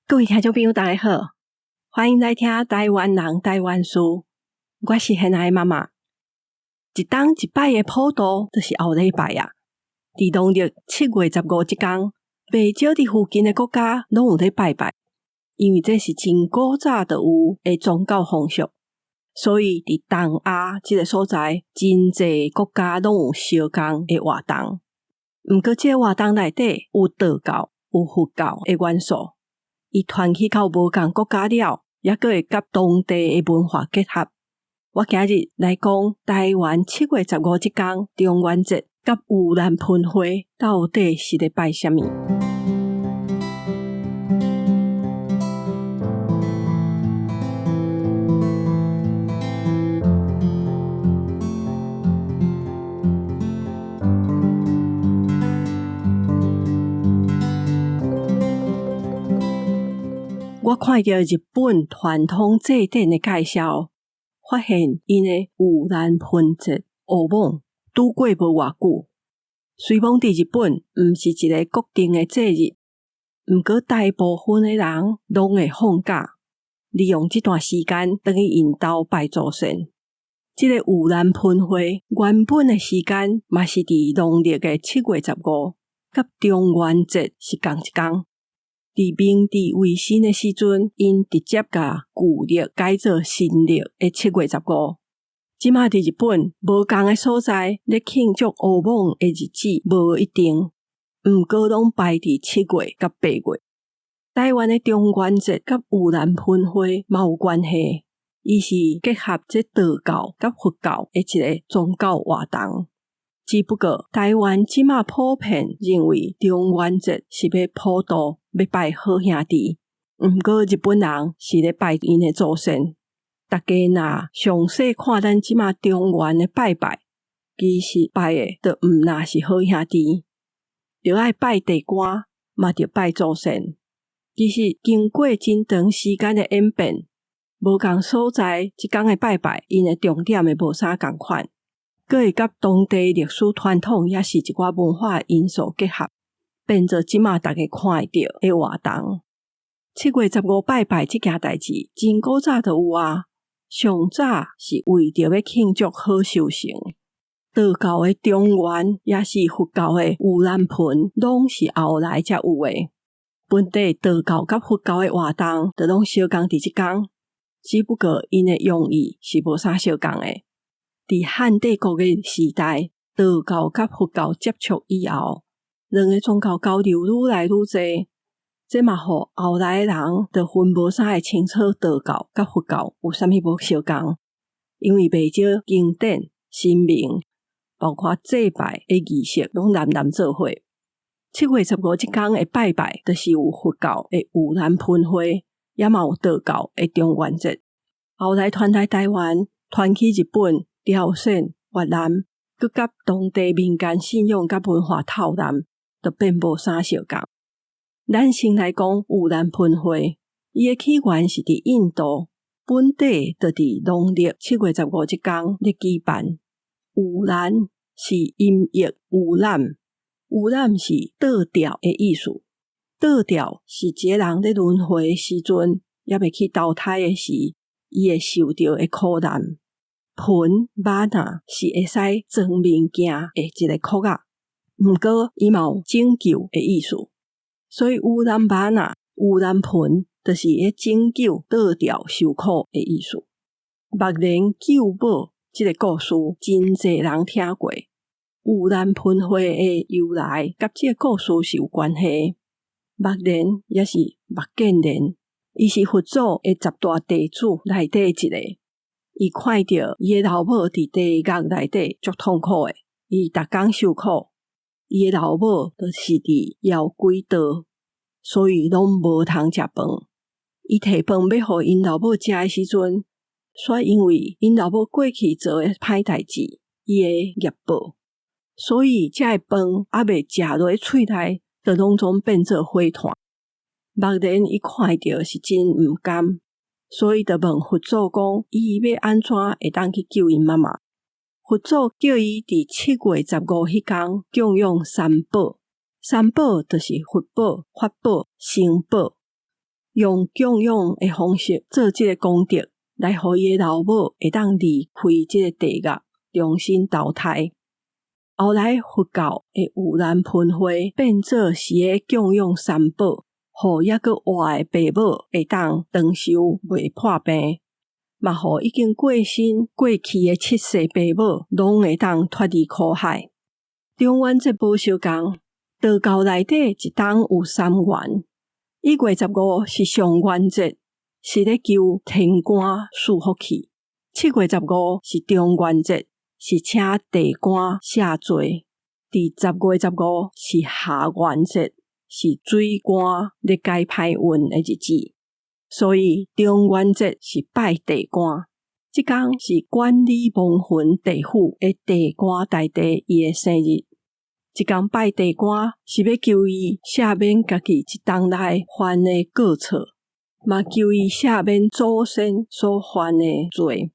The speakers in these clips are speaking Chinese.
各位听众朋友大家好，欢迎来听台湾人台湾事，我是现在的妈妈。一当一摆的普渡就是后礼拜啊，伫农历7月15这天，袂少伫附近的国家拢有咧拜拜，因为这是真古早就有的宗教风俗，所以伫东亚这个所在，真侪国家拢有相共的活动。毋过这个活动内底有道教、有佛教的元素。伊传去到无共国家了，也阁会甲当地的文化结合。我今日来讲台湾7月15这天中元节甲盂兰盆花到底是咧拜啥物？我看到日本传统祭典的介绍，发现因的盂兰盆节乌蒙拄过无偌久。虽讲伫日本毋是一个固定的节日，毋过大部分的人拢会放假，利用这段时间回去因兜拜祖先。这个盂兰盆花原本的时间嘛是伫农历的7月15，甲中元节是同一天。伫明治维新的时阵，因直接甲旧历改做新历的7月15。即马伫日本无共的所在咧庆祝乌蒙的日子无一定，毋过拢排伫7月甲8月。台湾的中元节甲盂兰盆花嘛有关系，伊是结合这道教甲佛教的一个宗教活动。只不过台湾即马普遍认为中元节是要普渡，要拜好兄弟，毋过日本人是咧拜因的祖先。大家若详细看咱即马中原的拜拜，其实拜的就毋那是好兄弟，就爱拜地官，嘛着拜祖先。其实经过真长时间的演变，无共所在即天的拜拜，因的重点会无啥共款。阁会甲当地历史传统也是一寡文化因素结合，变做即马大家看会到的活动。7月15拜拜这件代志，真古早就有啊。上早是为着要庆祝好收成，道教的中元也是佛教的盂兰盆，拢是后来才有的。本地道教甲佛教的活动，就拢相共伫即天，只不过因的用意是无啥相共的。伫汉帝国的时代，道教甲佛教接触以后，两个宗教交流愈来愈侪，这嘛互后来的人就分无啥会清楚道教甲佛教有啥物无相共，因为袂少经典、神明，包括祭拜的仪式拢南做伙。7月15这天的拜拜，就是有佛教的盂兰盆花，也嘛有道教的中元节。后来传来台湾，传去日本、朝鲜、越南，佮甲当地民间信仰甲文化透染，就变无啥相共。咱先来讲盂兰盆花，伊的起源是伫印度，本地就伫农历7月15这天咧举办。盂兰是音译污染，污染是倒吊的意思。倒吊是一个人咧轮回的时阵，也未去投胎的时，伊会受到的苦难。盆巴拿是会使装物件的一个壳仔，毋过伊嘛有拯救的意思。所以盂兰巴拿、盂兰盆，就是咧拯救倒吊受苦的意思。目连救母这个故事，真侪人听过。盂兰盆花的由来，甲这个故事是有关系。目连也是目犍连，伊是佛祖的10大弟子内底一个。伊看到伊的老母伫地狱内底足痛苦的，伊逐工受苦。伊的老母就是伫妖鬼道，所以拢无通食饭。伊摕饭要互因老母食的时阵，煞因为因老母过去做的歹代志，伊的业报，所以这个饭还未食落喙内，就拢总变做火炭。目连伊看到是真毋甘。所以就问佛祖讲，伊要安怎会当去救因妈妈？佛祖叫伊伫7月15迄天供养三宝，三宝就是佛宝、法宝、僧宝。用供养的方式做这个功德，来互伊的老母会当离开这个地狱，重新投胎。后来佛教的盂兰盆花变做是个供养三宝，互抑个活的爸母会当长寿袂破病，嘛互已经过身过去的七世爸母拢会当脱离苦海。中元节保守讲，道教内底一冬有三元，1月15是上元节，是咧求天官赐福气；7月15是中元节，是请地官赦罪；第10月15是下元节，是水官咧解歹运的日子。所以中元节是拜地官，这天是管理亡魂地府的地官大帝伊的生日。这天拜地官是要求伊赦免家己一冬内犯的过错，嘛求伊赦免祖先所犯的罪。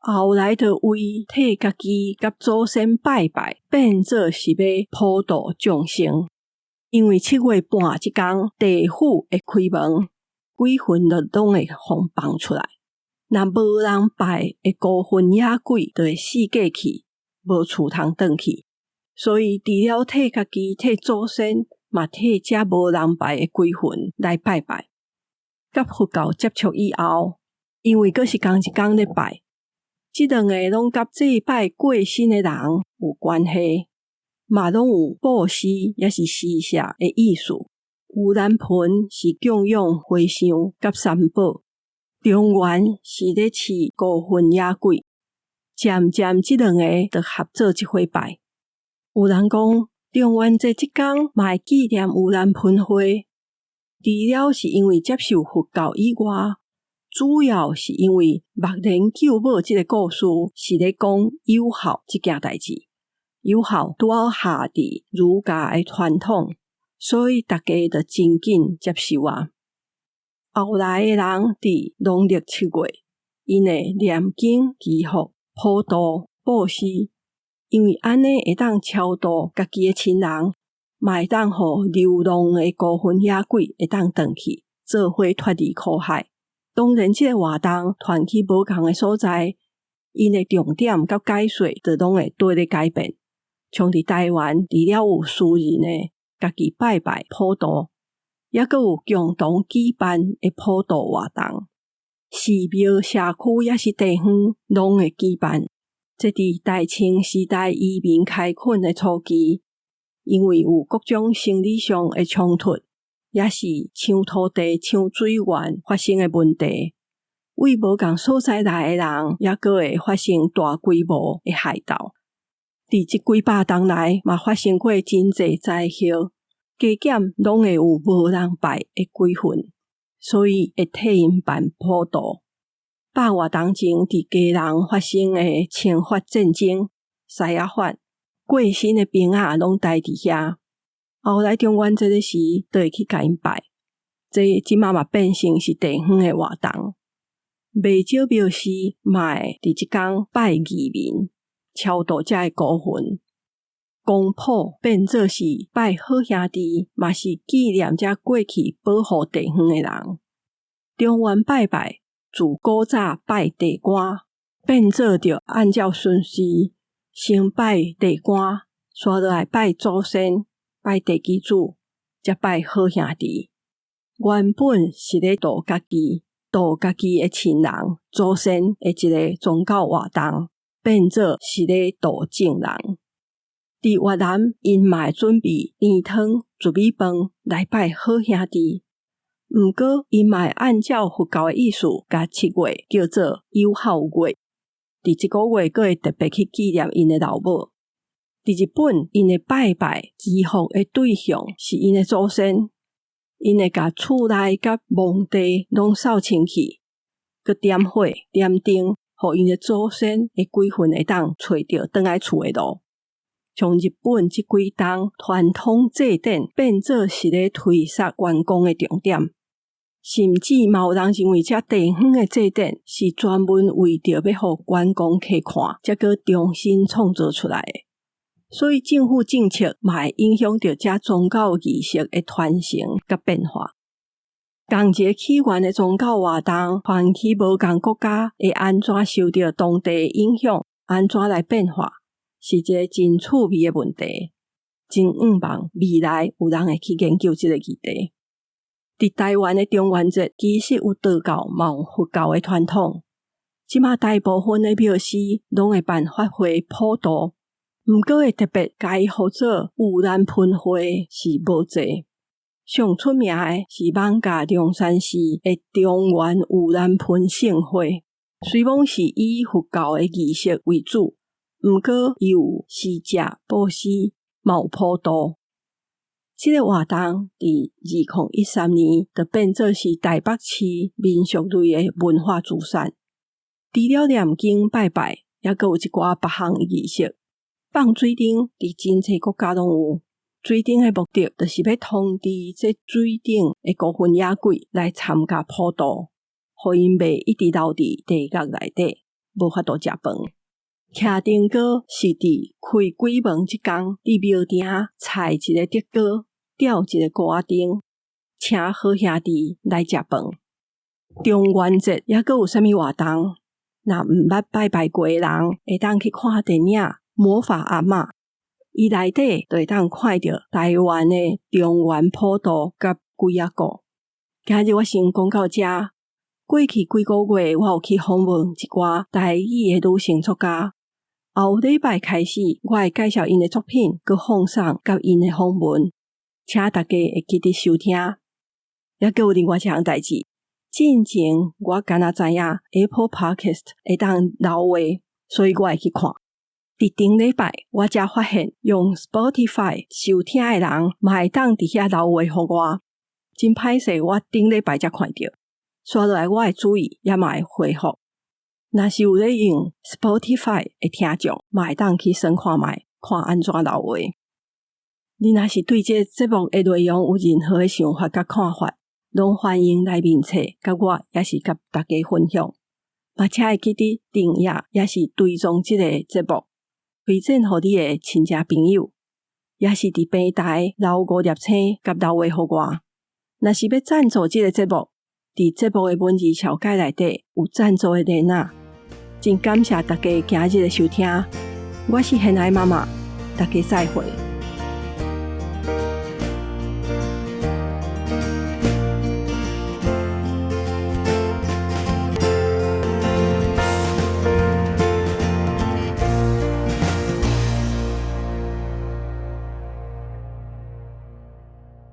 后来就为替家己甲祖先拜拜，变做是要普度众生。因为7月半这天地府会开门，鬼魂就拢会放放出来。若无人拜的孤魂野鬼，就会死过去，无厝通转去。所以除了替家己、替祖先，嘛替遮无人拜的鬼魂来拜拜。甲佛教接触以后，因为佫是同一天咧拜，这两个拢甲祭拜过身的人有关系，嘛拢有布施也是施舍的意思。盂兰盆是供养和尚甲三宝，中元是咧饲孤魂野鬼，渐渐这两个就合做一回拜。有人讲，中元节这天嘛会纪念盂兰盆花，除了是因为接受佛教以外，主要是因为目连救母这个故事是咧讲有孝这件代志。有孝拄好下伫儒家的传统，所以大家就真紧接受啊。后来的人伫农历7月，因会念经祈福、普渡、布施，因为安尼会当超度家己的亲人，嘛会当互流浪的孤魂野鬼会当转去，做伙脱离苦海。当然，这个活动传去无同的所在，因的重点甲解说就拢会对咧改变。像伫台湾，除了有私人的家己拜拜普渡，也佫有共同举办的普渡活动。寺庙、社区也是地方拢会举办。这伫大清时代移民开垦的初期，因为有各种生理上的冲突，也是抢土地、抢水源发生的问题，为无共所在内的人，也佫会发生大规模的害盗。伫这几百年来，嘛发生过真侪灾祸，加减拢会有无人拜的鬼魂，所以会替因办普渡。百外当前伫家人发生的清法战争、西亚法，过身的兵仔拢待伫遐。后来中元节的时，就会去甲因拜。这即马嘛变成是地方的活动。袂少庙寺嘛会伫即天拜义民，超度遮的孤魂。公谱变做是拜好兄弟，嘛是纪念遮过去保护地方的人。中元拜拜，自古早拜地官，变做着按照顺序，先拜地官，续落来拜祖先，拜地基主，才拜好兄弟。原本是咧度家己的亲人、祖先的一个宗教活动，变做是咧度正人。伫越南，因嘛会准备甜汤、糯米饭来拜好兄弟。毋过，因嘛会按照佛教的意思，甲7月叫做有孝月。伫这个月，佫会特别去纪念因的老母。伫日本，因的拜拜祈福的对象是因的祖先，因会甲厝内甲墓地拢扫清气，佮点火点灯，互因的祖先的鬼魂会当找着倒来厝的路。像日本这几冬传统祭典变做是咧推杀员工的重点，甚至嘛有人认为这地方的祭典是专门为着要互员工去看，才佮重新创造出来的。所以政府政策嘛会影响到这宗教仪式的传承佮变化。同一个起源的宗教活动，唤起无同国家会安怎受到当地影响，安怎来变化，是一个真趣味的问题。真希望未来有人会去研究这个议题。伫台湾的中元节，其实有道教嘛有佛教的传统。即马大部分的庙寺拢会办法会普渡，毋过会特别改号做盂兰盆会是无济。上出名的是艋舺龙山寺的中元盂兰盆盛会，虽讲是以佛教的仪式为主，毋过伊有施食、布施、嘛有普渡。这个活动伫2013年就变做是台北市民俗类的文化资产。除了念经拜拜，也阁有一寡别项仪式。放水灯伫真侪国家拢有。水灯的目的就是要通知这水顶的孤魂野鬼来参加普渡，互因袂一直留伫地狱内底，无法度食饭。徛灯糕是伫开鬼门即天，伫庙埕采一个竹糕，吊一个歌灯，请好兄弟来食饭。中元节也阁有啥物活动？若毋捌拜拜过的人，会当去看电影《魔法阿嬷》，伊内底就会当看到台湾的中元普渡甲鬼仔鼓。今日我先讲到这。过去几个月，我有去访问一寡台语的女性作家。后礼拜开始，我会介绍因的作品，佮放送甲因的访问，请大家会记得收听。也佮有另外一项代志。进前我敢若知影 Apple Podcast 会当留话，所以我会去看。伫顶礼拜我才发现用 Spotify 收听的人嘛会当伫遐留话互我，真歹势我顶礼拜才看到，刷落来我会注意也嘛会回复。若是有咧用 Spotify 的听众嘛会当去算看卖，看安怎留话。你若是对这节目的内容有任何的想法甲看法，拢欢迎来面册，甲我也是甲大家分享。嘛请会记得订阅，也是追踪这个节目，推荐互你的亲戚朋友，也是伫平台留5粒星甲留话互我。若是要赞助这个节目，伫节目的文字小解内底有赞助的链仔。真感谢大家今日的收听，我是贤爱妈妈，大家再会。